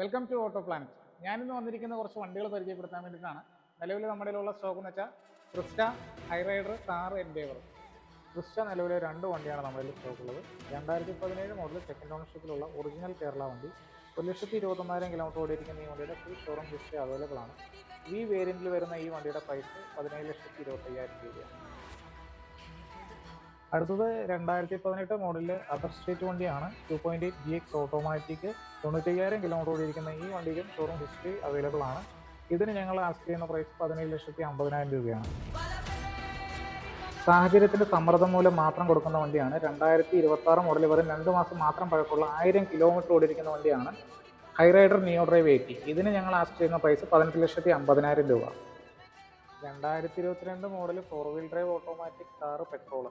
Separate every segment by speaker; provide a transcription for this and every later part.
Speaker 1: Welcome to auto planet. ഞാനിന്ന് വന്നിരിക്കുന്ന കുറച്ച് വണ്ടികൾ പരിചയപ്പെടുത്താൻ വേണ്ടിയിട്ടാണ്. നിലവിൽ നമ്മുടെ ഉള്ള സ്റ്റോക്ക് എന്ന് വെച്ചാൽ Crysta, Hyryder, Thar, Endeavour. Crysta നിലവിലെ 2 വണ്ടിയാണ് നമ്മുടെ സ്റ്റോക്ക് ഉള്ളത്. 2017 മോഡൽ സെക്കൻഡ് ഓണർഷിപ്പിലുള്ള ഒറിജിനൽ കേരള വണ്ടി. 1,29,000 കിലോമീറ്റർ ഓടിയിരിക്കുന്ന ഈ വണ്ടിയുടെ ഫുൾ ഷോറൂം ഹിസ്റ്ററി അവൈലബിൾ ആണ്. ഈ വേരിയന്റിൽ വരുന്ന ഈ വണ്ടിയുടെ പ്രൈസ് 17,25,000 രൂപയാണ്. അടുത്തത് 2018 മോഡലിൽ അതർ സ്റ്റേറ്റ് വണ്ടിയാണ്. 2.8 GX ഓട്ടോമാറ്റിക്, 95,000 കിലോമീറ്റർ ഓടിയിരിക്കുന്ന ഈ വണ്ടിക്കും ഷോറൂം ഹിസ്റ്ററി അവൈലബിൾ ആണ്. ഇതിന് ഞങ്ങൾ ആസ്ക് ചെയ്യുന്ന പ്രൈസ് 17,50,000 രൂപയാണ്. സാഹചര്യത്തിന്റെ സമ്മർദ്ദം മൂലം മാത്രം കൊടുക്കുന്ന വണ്ടിയാണ്. 2026 മോഡൽ വരെ 2 മാസം മാത്രം പഴക്കമുള്ള 1000 കിലോമീറ്റർ ഓടിയിരിക്കുന്ന വണ്ടിയാണ് ഹൈറൈഡർ നിയോ ഡ്രൈവ് 80. ഇതിന് ഞങ്ങൾ ആസ്ക് ചെയ്യുന്ന പ്രൈസ് 18,50,000 രൂപ. 2022 model 4 wheel drive automatic car petrol,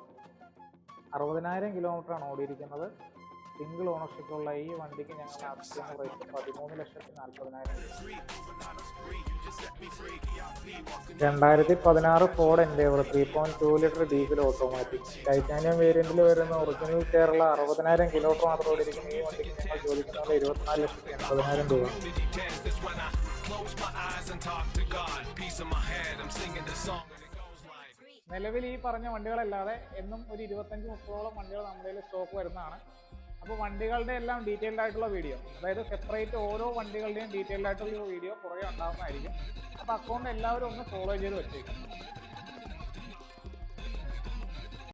Speaker 1: 60,000 കിലോമീറ്ററാണ് ഓടിയിരിക്കുന്നത്. സിംഗിൾ ഓണർഷിപ്പുള്ള ഈ വണ്ടിക്ക് ഞങ്ങൾ ആസ്ക് ചെയ്യുന്ന പ്രൈസ് 13,40,000 രൂപ. 2016 Ford Endeavour 3.2 litre diesel automatic titanium വേരിയന്റിൽ വരുന്ന ഒറിജിനൽ കേരള, 60,000 കിലോമീറ്റർ മാത്രം ഓടിയിരിക്കുന്ന ഈ വണ്ടിക്ക് ഞങ്ങൾ ചോദിക്കുന്നത് 24,80,000 രൂപ. നിലവിൽ ഈ പറഞ്ഞ വണ്ടികളല്ലാതെ എന്നും ഒരു 25-30ഓളം വണ്ടികൾ നമ്മുടെ സ്റ്റോക്ക് വരുന്നതാണ്. അപ്പോൾ വണ്ടികളുടെ എല്ലാം ഡീറ്റെയിൽഡ് ആയിട്ടുള്ള വീഡിയോ, അതായത് സെപ്പറേറ്റ് ഓരോ വണ്ടികളുടെയും ഡീറ്റെയിൽഡ് ആയിട്ടുള്ള വീഡിയോ പുറകെ ഉണ്ടാകുന്നതായിരിക്കും. അപ്പോൾ അക്കൗണ്ട് എല്ലാവരും ഒന്ന് ഫോളോ ചെയ്ത് വെച്ചേക്കും.